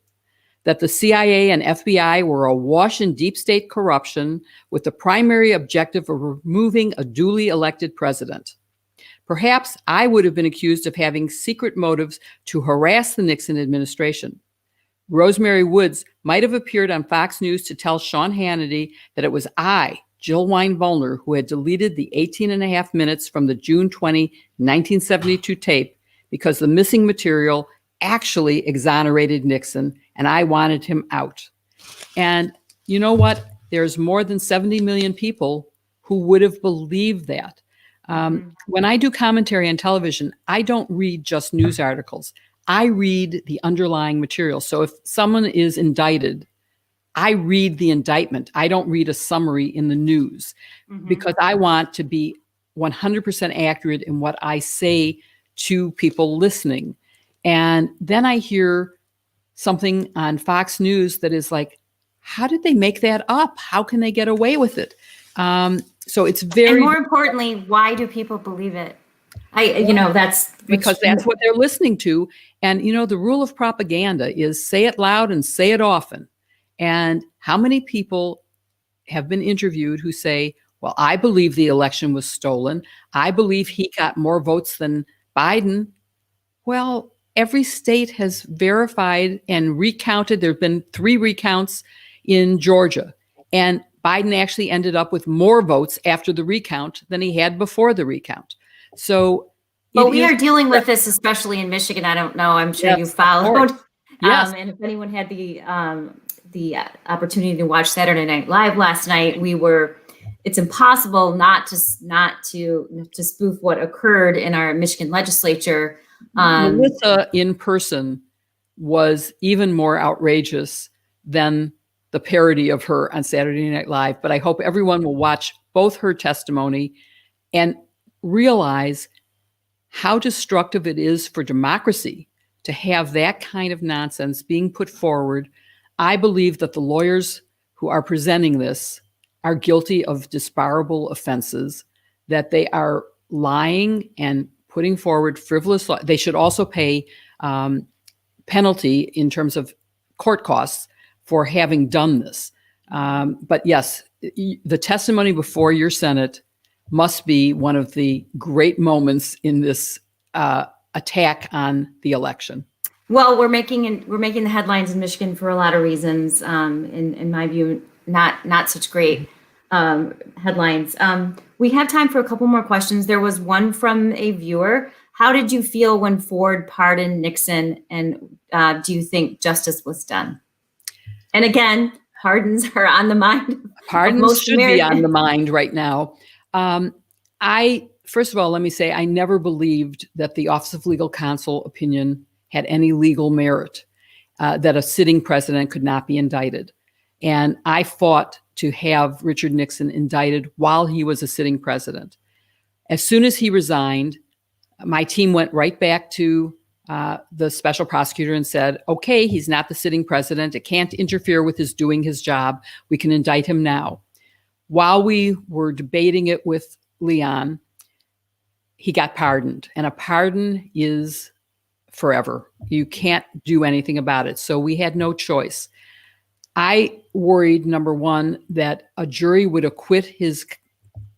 that the CIA and FBI were awash in deep state corruption with the primary objective of removing a duly elected president. Perhaps I would have been accused of having secret motives to harass the Nixon administration. Rosemary Woods might have appeared on Fox News to tell Sean Hannity that it was I Jill Wine-Vollner, who had deleted the 18 and a half minutes from the June 20, 1972 tape because the missing material actually exonerated Nixon, and I wanted him out. And you know what? There's more than 70 million people who would have believed that. When I do commentary on television, I don't read just news articles. I read the underlying material. So if someone is indicted, I read the indictment. I don't read a summary in the news because I want to be 100% accurate in what I say to people listening. And then I hear something on Fox News that is like, how did they make that up? How can they get away with it? So it's very— And more importantly, why do people believe it? That's because that's what they're listening to. And, the rule of propaganda is say it loud and say it often. And how many people have been interviewed who say, well, I believe the election was stolen. I believe he got more votes than Biden. Well, every state has verified and recounted. There have been 3 recounts in Georgia. And Biden actually ended up with more votes after the recount than he had before the recount. So, but we are dealing with this, especially in Michigan. I don't know. I'm sure you followed. Yes. And if anyone had the opportunity to watch Saturday Night Live last night, it's impossible not to spoof what occurred in our Michigan legislature. Melissa in person was even more outrageous than the parody of her on Saturday Night Live. But I hope everyone will watch both her testimony and realize how destructive it is for democracy to have that kind of nonsense being put forward. I believe that the lawyers who are presenting this are guilty of disbarable offenses, that they are lying and putting forward frivolous law. They should also pay penalty in terms of court costs for having done this. But yes, the testimony before your Senate must be one of the great moments in this attack on the election. Well, we're making the headlines in Michigan for a lot of reasons. In my view, not such great headlines. We have time for a couple more questions. There was one from a viewer. How did you feel when Ford pardoned Nixon, and do you think justice was done? And again, pardons are on the mind. Pardons should be on the mind right now. First of all, let me say, I never believed that the Office of Legal Counsel opinion had any legal merit, that a sitting president could not be indicted. And I fought to have Richard Nixon indicted while he was a sitting president. As soon as he resigned, my team went right back to the special prosecutor and said, okay, he's not the sitting president. It can't interfere with his doing his job. We can indict him now. While we were debating it with Leon, he got pardoned. And a pardon is forever. You can't do anything about it. So we had no choice. I worried, number one, that a jury would acquit his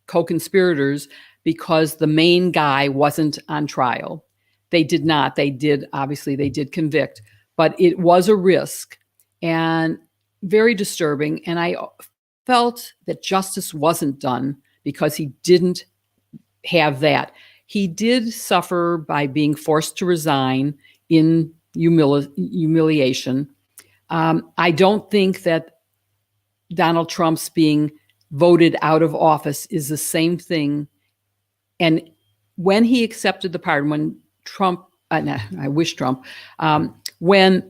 co-conspirators because the main guy wasn't on trial. They did not. They did convict, but it was a risk and very disturbing. And I felt that justice wasn't done because he didn't have that. He did suffer by being forced to resign in humiliation. I don't think that Donald Trump's being voted out of office is the same thing. And when he accepted the pardon, when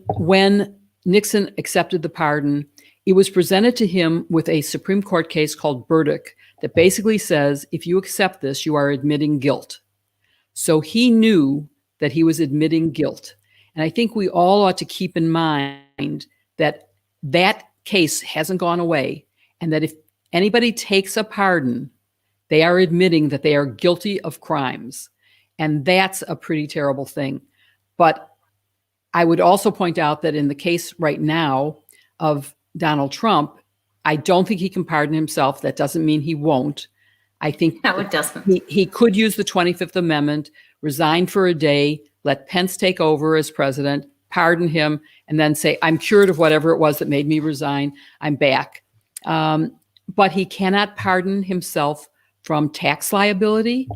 when Nixon accepted the pardon, it was presented to him with a Supreme Court case called Burdick that basically says, if you accept this, you are admitting guilt. So he knew that he was admitting guilt. And I think we all ought to keep in mind that that case hasn't gone away, and that if anybody takes a pardon, they are admitting that they are guilty of crimes. And that's a pretty terrible thing. But I would also point out that in the case right now of Donald Trump, I don't think he can pardon himself. That doesn't mean he won't. I think no, it doesn't. He could use the 25th Amendment, resign for a day, let Pence take over as president, pardon him, and then say, I'm cured of whatever it was that made me resign. I'm back. but he cannot pardon himself from tax liability,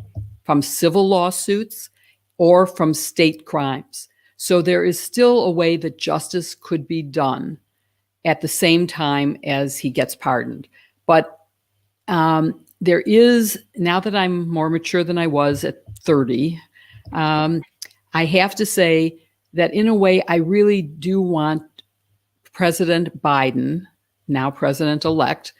from civil lawsuits, or from state crimes. So there is still a way that justice could be done at the same time as he gets pardoned. But there is, now that I'm more mature than I was at 30, I have to say that in a way, I really do want President Biden, now President-elect,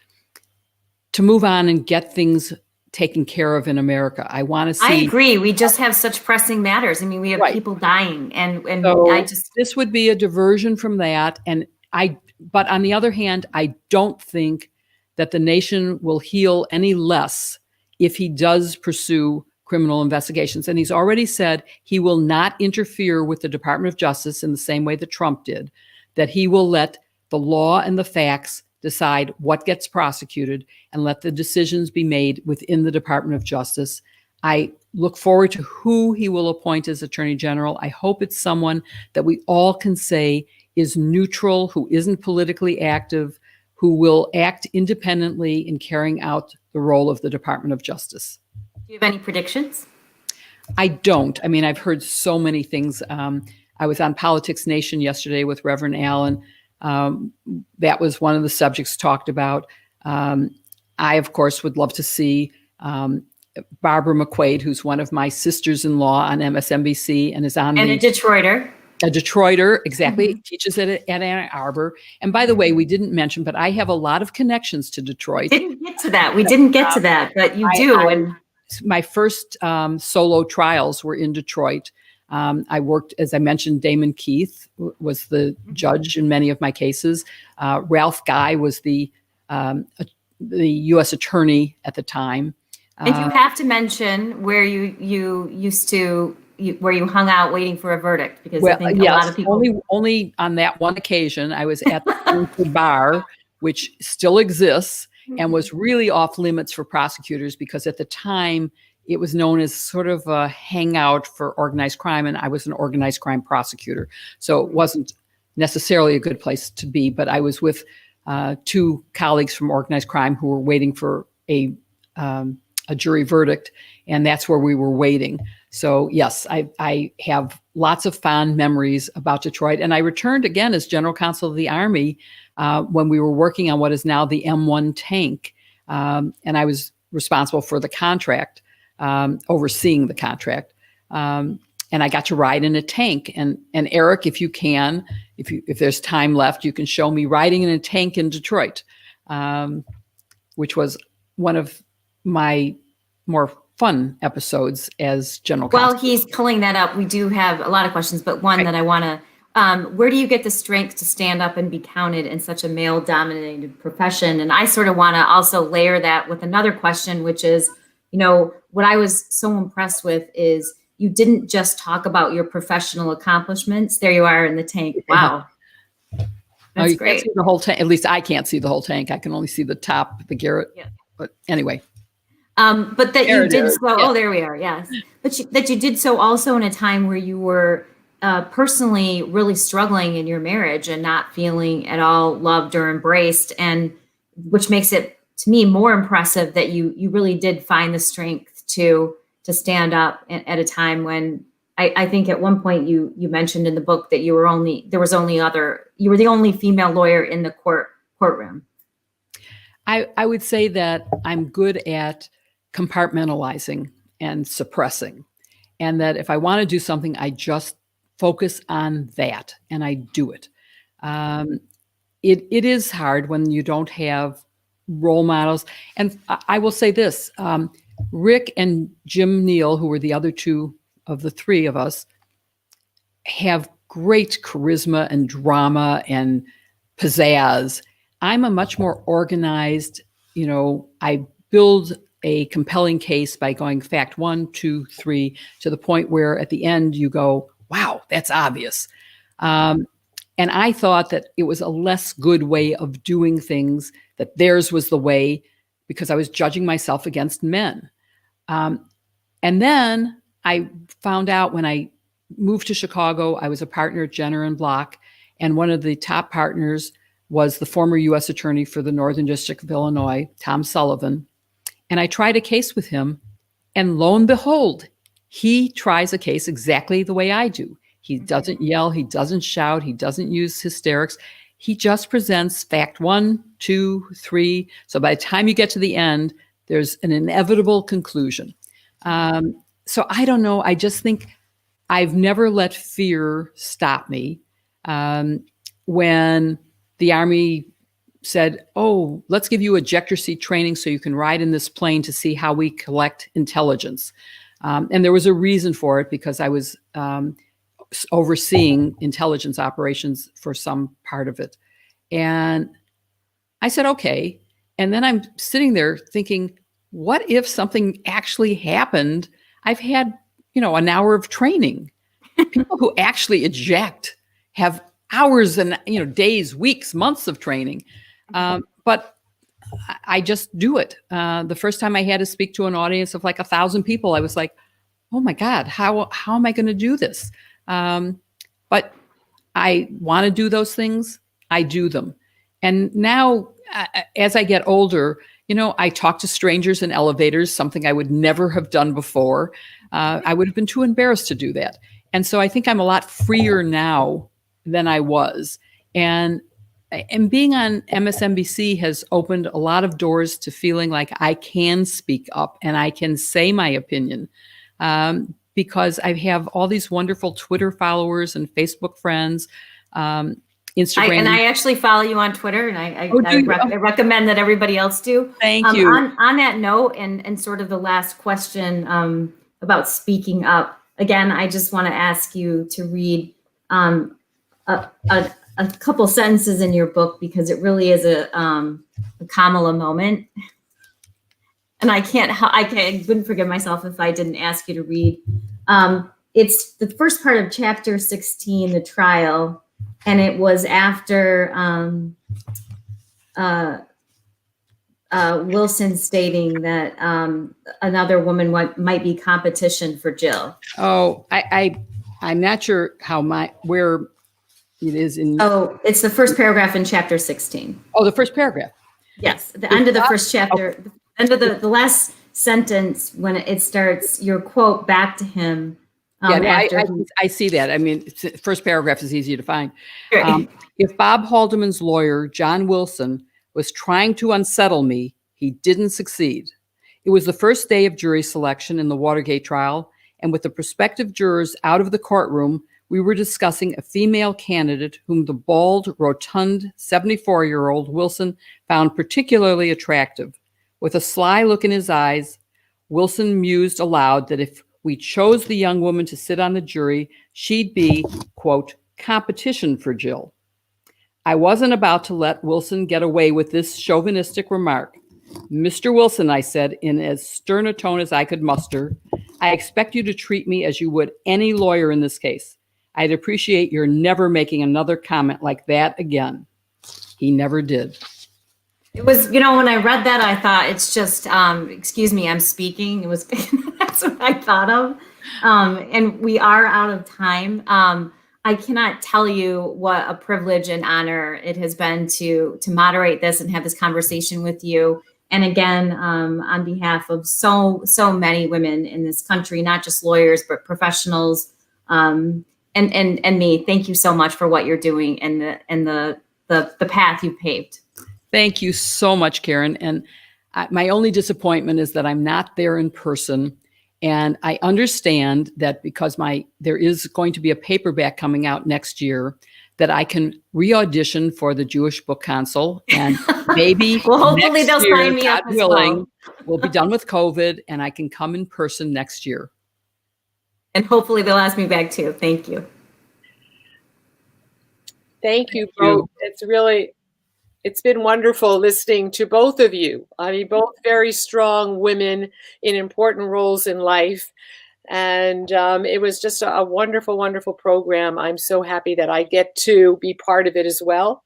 to move on and get things taken care of in America. I want to see. I agree. We just have such pressing matters. I mean, we have Right. people dying, and So I just this would be a diversion from that. But on the other hand, I don't think that the nation will heal any less if he does pursue criminal investigations. And he's already said he will not interfere with the Department of Justice in the same way that Trump did, that he will let the law and the facts decide what gets prosecuted and let the decisions be made within the Department of Justice. I look forward to who he will appoint as Attorney General. I hope it's someone that we all can say is neutral, who isn't politically active, who will act independently in carrying out the role of the Department of Justice. Do you have any predictions? I don't. I mean, I've heard so many things. I was on Politics Nation yesterday with Reverend Allen. That was one of the subjects talked about. I, of course, would love to see Barbara McQuaid, who's one of my sisters-in-law on MSNBC and is on a Detroiter. A Detroiter, exactly. Mm-hmm. Teaches at Ann Arbor. And by the way, we didn't mention, but I have a lot of connections to Detroit. Didn't get to that. We didn't get to that, but you do. And my first solo trials were in Detroit. I worked, as I mentioned, Damon Keith was the judge in many of my cases. Ralph Guy was the U.S. attorney at the time. And you have to mention where you used to, where you hung out waiting for a verdict, because I think a lot of people. Only on that one occasion, I was at the bar, which still exists and was really off limits for prosecutors, because at the time it was known as sort of a hangout for organized crime, and I was an organized crime prosecutor. So it wasn't necessarily a good place to be, but I was with two colleagues from organized crime who were waiting for a jury verdict, and that's where we were waiting. So yes, I have lots of fond memories about Detroit, and I returned again as General Counsel of the Army when we were working on what is now the M1 tank, and I was responsible for the contract, overseeing the contract, and I got to ride in a tank. And Eric, if you can, if there's time left, you can show me riding in a tank in Detroit, which was one of my more fun episodes as General Counsel. Well, he's pulling that up. We do have a lot of questions, but one that I want to, where do you get the strength to stand up and be counted in such a male-dominated profession? And I sort of want to also layer that with another question, which is, what I was so impressed with is you didn't just talk about your professional accomplishments. There you are in the tank. Wow. That's you great. can't see the whole tank. At least I can't see the whole tank. I can only see the top, the Garrett. Yeah. But anyway. But that There you it did is. so. Yeah. Oh, there we are. Yes, but that you did so also in a time where you were personally really struggling in your marriage and not feeling at all loved or embraced, and which makes it to me more impressive that you really did find the strength to stand up at a time when I think at one point you mentioned in the book that you were the only female lawyer in the courtroom. I would say that I'm good at compartmentalizing and suppressing, and that if I want to do something, I just focus on that and I do it. It is hard when you don't have role models. And I will say this, Rick and Jim Neal, who were the other two of the three of us, have great charisma and drama and pizzazz. I'm a much more organized, I build a compelling case by going fact 1, 2, 3, to the point where at the end you go, wow, that's obvious. And I thought that it was a less good way of doing things, that theirs was the way, because I was judging myself against men. And then I found out when I moved to Chicago, I was a partner at Jenner and Block, and one of the top partners was the former U.S. Attorney for the Northern District of Illinois, Tom Sullivan. And I tried a case with him, and lo and behold, he tries a case exactly the way I do. He doesn't yell, he doesn't shout, he doesn't use hysterics. He just presents fact 1, 2, 3. So by the time you get to the end, there's an inevitable conclusion. So I don't know. I just think I've never let fear stop me. When the Army said, oh, let's give you ejector seat training so you can ride in this plane to see how we collect intelligence. And there was a reason for it, because I was overseeing intelligence operations for some part of it. And I said, okay. And then I'm sitting there thinking, what if something actually happened? I've had, an hour of training. People who actually eject have hours and, days, weeks, months of training. But I just do it. The first time I had to speak to an audience of like 1,000 people, I was like, oh my God, how am I going to do this? But I want to do those things. I do them. And now, as I get older, I talk to strangers in elevators, something I would never have done before. I would have been too embarrassed to do that. And so I think I'm a lot freer now than I was. And being on MSNBC has opened a lot of doors to feeling like I can speak up and I can say my opinion. Because I have all these wonderful Twitter followers and Facebook friends, Instagram. I actually follow you on Twitter, and I recommend that everybody else do. Thank you. On that note, and sort of the last question about speaking up, again, I just want to ask you to read a couple sentences in your book, because it really is a Kamala moment. And I wouldn't forgive myself if I didn't ask you to read. It's the first part of chapter 16, the trial, and it was after Wilson stating that another woman might be competition for Jill. Oh, I'm not sure where it is in. Oh, it's the first paragraph in chapter 16. Oh, the first paragraph. Yes, the end of the first chapter. Oh. End of the last sentence, when it starts, your quote back to him. I see that. I mean, first paragraph is easy to find. If Bob Haldeman's lawyer, John Wilson, was trying to unsettle me, he didn't succeed. It was the first day of jury selection in the Watergate trial, and with the prospective jurors out of the courtroom, we were discussing a female candidate whom the bald, rotund 74-year-old Wilson found particularly attractive. With a sly look in his eyes, Wilson mused aloud that if we chose the young woman to sit on the jury, she'd be, quote, competition for Jill. I wasn't about to let Wilson get away with this chauvinistic remark. Mr. Wilson, I said in as stern a tone as I could muster, I expect you to treat me as you would any lawyer in this case. I'd appreciate your never making another comment like that again. He never did. It was, when I read that, I thought it's just, excuse me, I'm speaking. It was, that's what I thought of. And we are out of time. I cannot tell you what a privilege and honor it has been to moderate this and have this conversation with you. And again, on behalf of so many women in this country, not just lawyers, but professionals, and me, thank you so much for what you're doing and the path you've paved. Thank you so much, Karen. And my only disappointment is that I'm not there in person. And I understand that because there is going to be a paperback coming out next year, that I can re-audition for the Jewish Book Council, and maybe well, hopefully they'll sign me God up as willing, well. We'll be done with COVID, and I can come in person next year. And hopefully they'll ask me back too. Thank you. Thank you both. It's been wonderful listening to both of you. I mean, both very strong women in important roles in life. And it was just a wonderful, wonderful program. I'm so happy that I get to be part of it as well.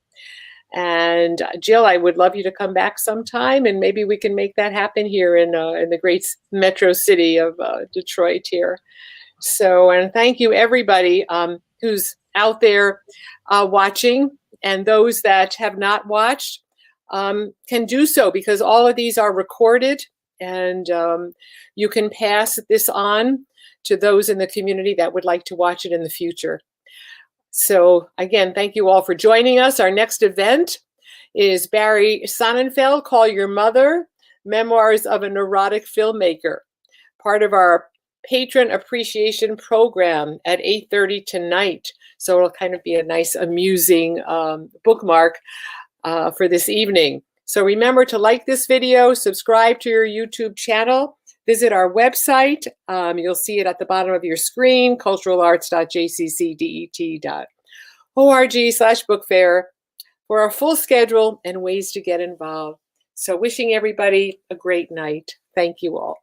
And Jill, I would love you to come back sometime, and maybe we can make that happen here in the great metro city of Detroit here. So, and thank you everybody who's out there watching. and those that have not watched can do so, because all of these are recorded, and you can pass this on to those in the community that would like to watch it in the future. So again, thank you all for joining us. Our next event is Barry Sonnenfeld, Call Your Mother, Memoirs of a Neurotic Filmmaker, part of our Patron Appreciation Program at 8:30 tonight. So it'll kind of be a nice, amusing bookmark for this evening. So remember to like this video, subscribe to your YouTube channel, visit our website. You'll see it at the bottom of your screen, culturalarts.jccdet.org/bookfair, for our full schedule and ways to get involved. So wishing everybody a great night. Thank you all.